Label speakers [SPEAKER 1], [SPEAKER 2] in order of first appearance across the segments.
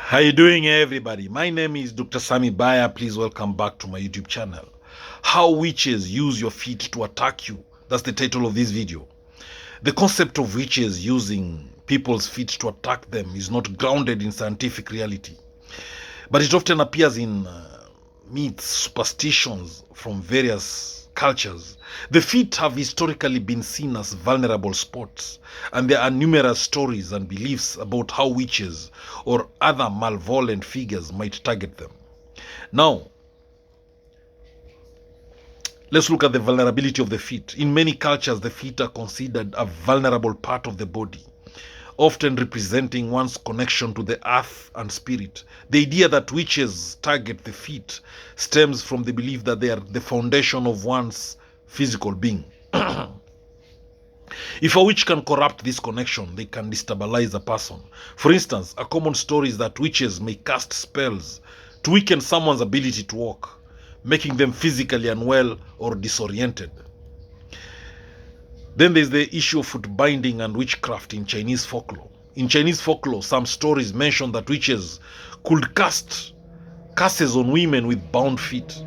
[SPEAKER 1] How you doing, everybody? My name is Dr. Sami Baya. Please welcome back to my YouTube channel. How witches use your feet to attack you. That's the title of this video. The concept of witches using people's feet to attack them is not grounded in scientific reality, but it often appears in myths, superstitions from various cultures. The feet have historically been seen as vulnerable spots, and there are numerous stories and beliefs about how witches or other malevolent figures might target them. Now, let's look at the vulnerability of the feet. In many cultures, the feet are considered a vulnerable part of the body, often representing one's connection to the earth and spirit. The idea that witches target the feet stems from the belief that they are the foundation of one's physical being. If a witch can corrupt this connection, they can destabilize a person. For instance, a common story is that witches may cast spells to weaken someone's ability to walk, making them physically unwell or disoriented. Then there's the issue of footbinding and witchcraft in Chinese folklore. In Chinese folklore, some stories mention that witches could cast curses on women with bound feet.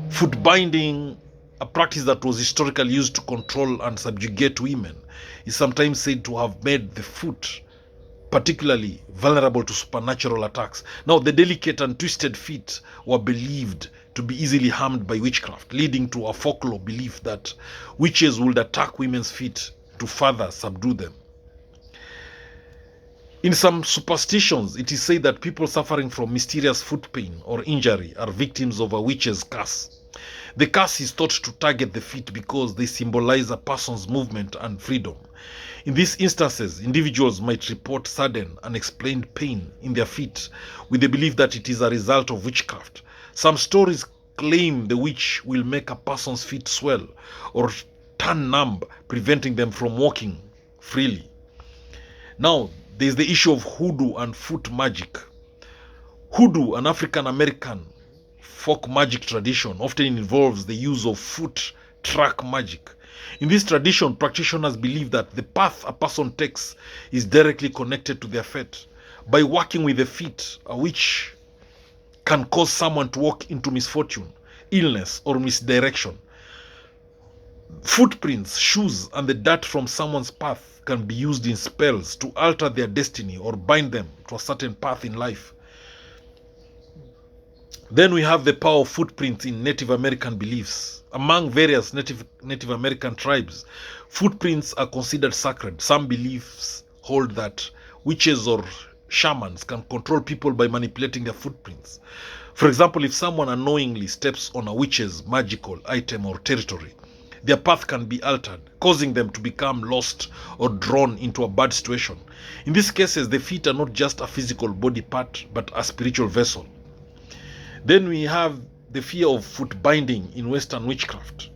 [SPEAKER 1] Footbinding, a practice that was historically used to control and subjugate women, is sometimes said to have made the foot particularly vulnerable to supernatural attacks. Now, the delicate and twisted feet were believed to be easily harmed by witchcraft, leading to a folklore belief that witches would attack women's feet to further subdue them. In some superstitions, it is said that people suffering from mysterious foot pain or injury are victims of a witch's curse. The curse is thought to target the feet because they symbolize a person's movement and freedom. In these instances, individuals might report sudden, unexplained pain in their feet with the belief that it is a result of witchcraft. Some stories claim the witch will make a person's feet swell or turn numb, preventing them from walking freely. Now, there is the issue of hoodoo and foot magic. Hoodoo, an African American folk magic tradition, often involves the use of foot track magic. In this tradition, practitioners believe that the path a person takes is directly connected to their fate. By working with the feet, a witch can cause someone to walk into misfortune, illness, or misdirection. Footprints, shoes, and the dirt from someone's path can be used in spells to alter their destiny or bind them to a certain path in life. Then we have the power of footprints in Native American beliefs. Among various Native American tribes, footprints are considered sacred. Some beliefs hold that witches or shamans can control people by manipulating their footprints. For example, if someone unknowingly steps on a witch's magical item or territory, their path can be altered, causing them to become lost or drawn into a bad situation. In these cases, the feet are not just a physical body part, but a spiritual vessel. Then we have the fear of foot binding in Western witchcraft.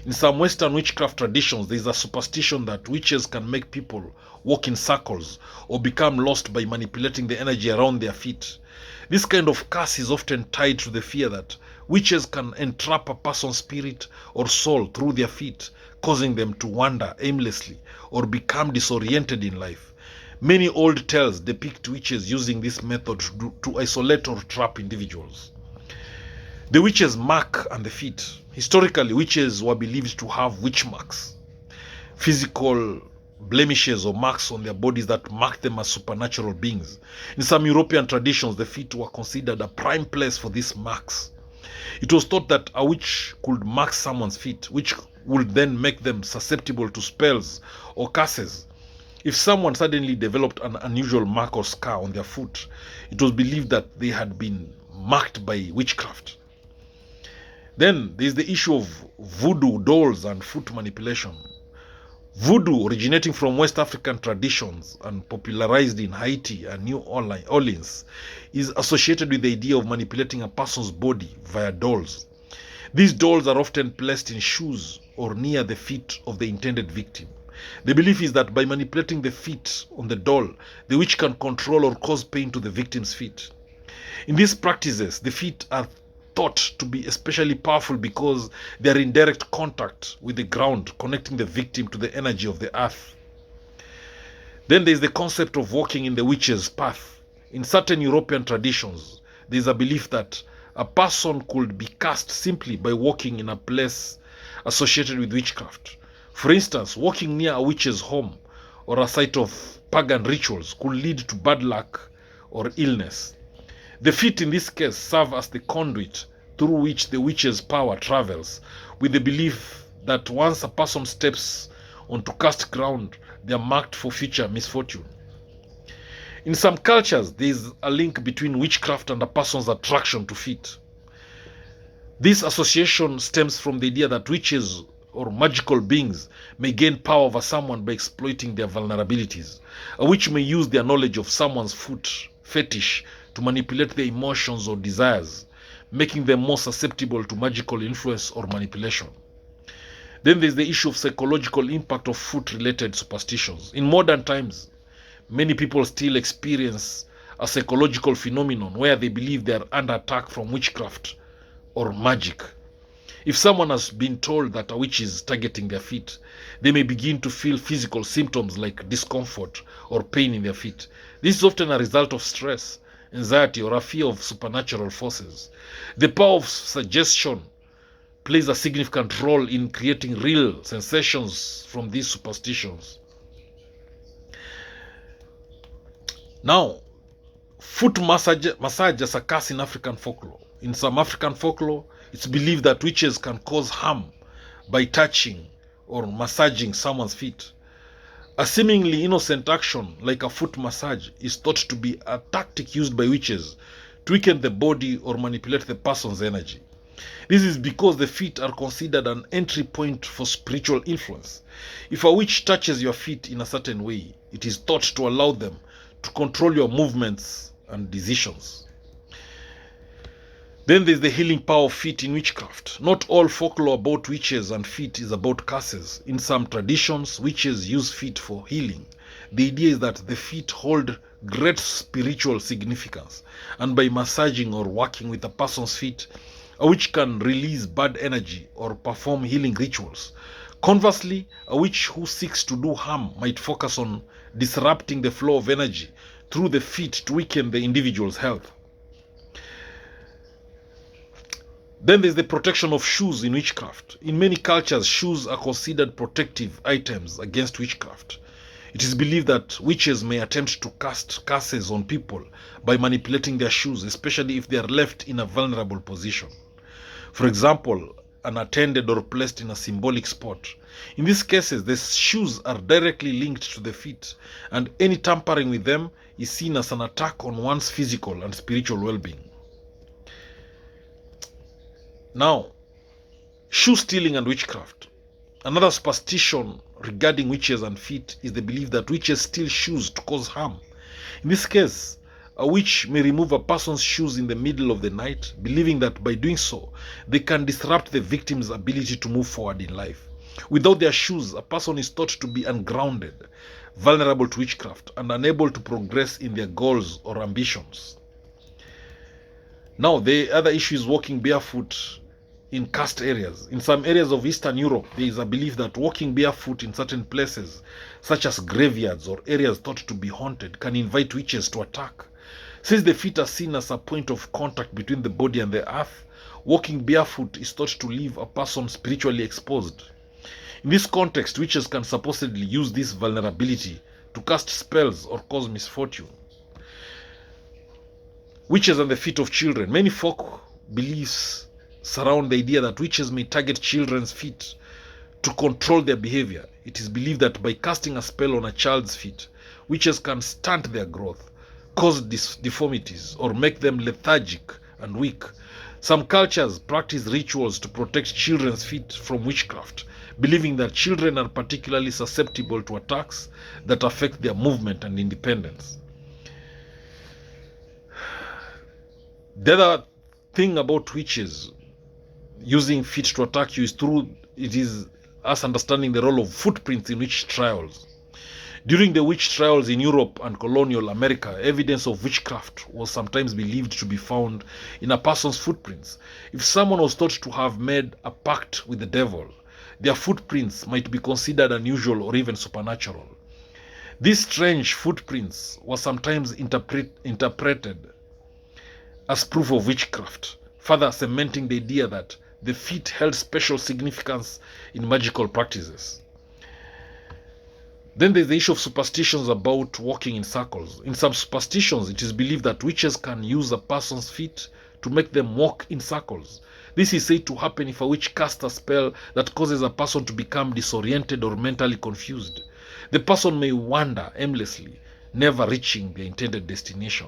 [SPEAKER 1] In some Western witchcraft traditions, there is a superstition that witches can make people walk in circles or become lost by manipulating the energy around their feet. This kind of curse is often tied to the fear that witches can entrap a person's spirit or soul through their feet, causing them to wander aimlessly or become disoriented in life. Many old tales depict witches using this method to isolate or trap individuals. The witch's mark and the feet. Historically, witches were believed to have witch marks, physical blemishes or marks on their bodies that marked them as supernatural beings. In some European traditions, the feet were considered a prime place for these marks. It was thought that a witch could mark someone's feet, which would then make them susceptible to spells or curses. If someone suddenly developed an unusual mark or scar on their foot, it was believed that they had been marked by witchcraft. Then there is the issue of voodoo dolls and foot manipulation. Voodoo, originating from West African traditions and popularized in Haiti and New Orleans, is associated with the idea of manipulating a person's body via dolls. These dolls are often placed in shoes or near the feet of the intended victim. The belief is that by manipulating the feet on the doll, the witch can control or cause pain to the victim's feet. In these practices, the feet are thought to be especially powerful because they are in direct contact with the ground, connecting the victim to the energy of the earth. Then there is the concept of walking in the witch's path. In certain European traditions, there is a belief that a person could be cast simply by walking in a place associated with witchcraft. For instance, walking near a witch's home or a site of pagan rituals could lead to bad luck or illness. The feet in this case serve as the conduit through which the witch's power travels, with the belief that once a person steps onto cursed ground, they are marked for future misfortune. In some cultures, there is a link between witchcraft and a person's attraction to feet. This association stems from the idea that witches or magical beings may gain power over someone by exploiting their vulnerabilities. A witch may use their knowledge of someone's foot fetish to manipulate their emotions or desires, making them more susceptible to magical influence or manipulation. Then there's the issue of psychological impact of foot-related superstitions. In modern times, many people still experience a psychological phenomenon where they believe they are under attack from witchcraft or magic. If someone has been told that a witch is targeting their feet, they may begin to feel physical symptoms like discomfort or pain in their feet. This is often a result of stress, anxiety, or a fear of supernatural forces. The power of suggestion plays a significant role in creating real sensations from these superstitions. Now, foot massage as a curse in African folklore. In some African folklore, it's believed that witches can cause harm by touching or massaging someone's feet. A seemingly innocent action like a foot massage is thought to be a tactic used by witches to weaken the body or manipulate the person's energy. This is because the feet are considered an entry point for spiritual influence. If a witch touches your feet in a certain way, it is thought to allow them to control your movements and decisions. Then there's the healing power of feet in witchcraft. Not all folklore about witches and feet is about curses. In some traditions, witches use feet for healing. The idea is that the feet hold great spiritual significance, and by massaging or working with a person's feet, a witch can release bad energy or perform healing rituals. Conversely, a witch who seeks to do harm might focus on disrupting the flow of energy through the feet to weaken the individual's health. Then there's the protection of shoes in witchcraft. In many cultures, shoes are considered protective items against witchcraft. It is believed that witches may attempt to cast curses on people by manipulating their shoes, especially if they are left in a vulnerable position. For example, unattended or placed in a symbolic spot. In these cases, the shoes are directly linked to the feet, and any tampering with them is seen as an attack on one's physical and spiritual well-being. Now, shoe stealing and witchcraft. Another superstition regarding witches and feet is the belief that witches steal shoes to cause harm. In this case, a witch may remove a person's shoes in the middle of the night, believing that by doing so, they can disrupt the victim's ability to move forward in life. Without their shoes, a person is thought to be ungrounded, vulnerable to witchcraft, and unable to progress in their goals or ambitions. Now, the other issue is walking barefoot in cursed areas. In some areas of Eastern Europe, there is a belief that walking barefoot in certain places, such as graveyards or areas thought to be haunted, can invite witches to attack. Since the feet are seen as a point of contact between the body and the earth, walking barefoot is thought to leave a person spiritually exposed. In this context, witches can supposedly use this vulnerability to cast spells or cause misfortune. Witches and the feet of children. Many folk beliefs surround the idea that witches may target children's feet to control their behavior. It is believed that by casting a spell on a child's feet, witches can stunt their growth, cause deformities, or make them lethargic and weak. Some cultures practice rituals to protect children's feet from witchcraft, believing that children are particularly susceptible to attacks that affect their movement and independence. The other thing about witches using feet to attack you is us understanding the role of footprints in witch trials. During the witch trials in Europe and colonial America, evidence of witchcraft was sometimes believed to be found in a person's footprints. If someone was thought to have made a pact with the devil, their footprints might be considered unusual or even supernatural. These strange footprints were sometimes interpreted as proof of witchcraft, further cementing the idea that the feet held special significance in magical practices. Then there's the issue of superstitions about walking in circles. In some superstitions, it is believed that witches can use a person's feet to make them walk in circles. This is said to happen if a witch casts a spell that causes a person to become disoriented or mentally confused. The person may wander aimlessly, never reaching their intended destination.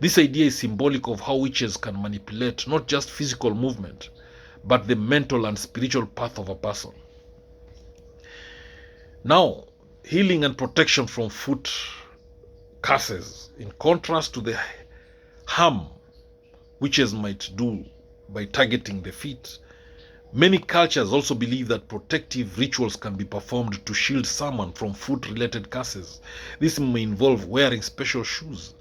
[SPEAKER 1] This idea is symbolic of how witches can manipulate not just physical movement, but the mental and spiritual path of a person. Now, healing and protection from foot curses, in contrast to the harm witches might do by targeting the feet, many cultures also believe that protective rituals can be performed to shield someone from foot-related curses. This may involve wearing special shoes,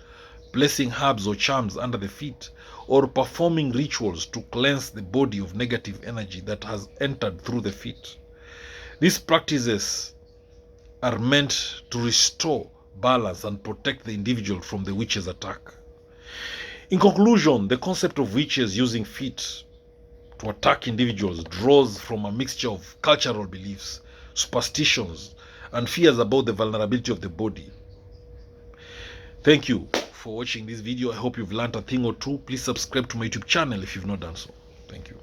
[SPEAKER 1] placing herbs or charms under the feet, or performing rituals to cleanse the body of negative energy that has entered through the feet. These practices are meant to restore balance and protect the individual from the witch's attack. In conclusion, the concept of witches using feet to attack individuals draws from a mixture of cultural beliefs, superstitions, and fears about the vulnerability of the body. Thank you for watching this video. I hope you've learned a thing or two. Please subscribe to my YouTube channel if you've not done so. Thank you.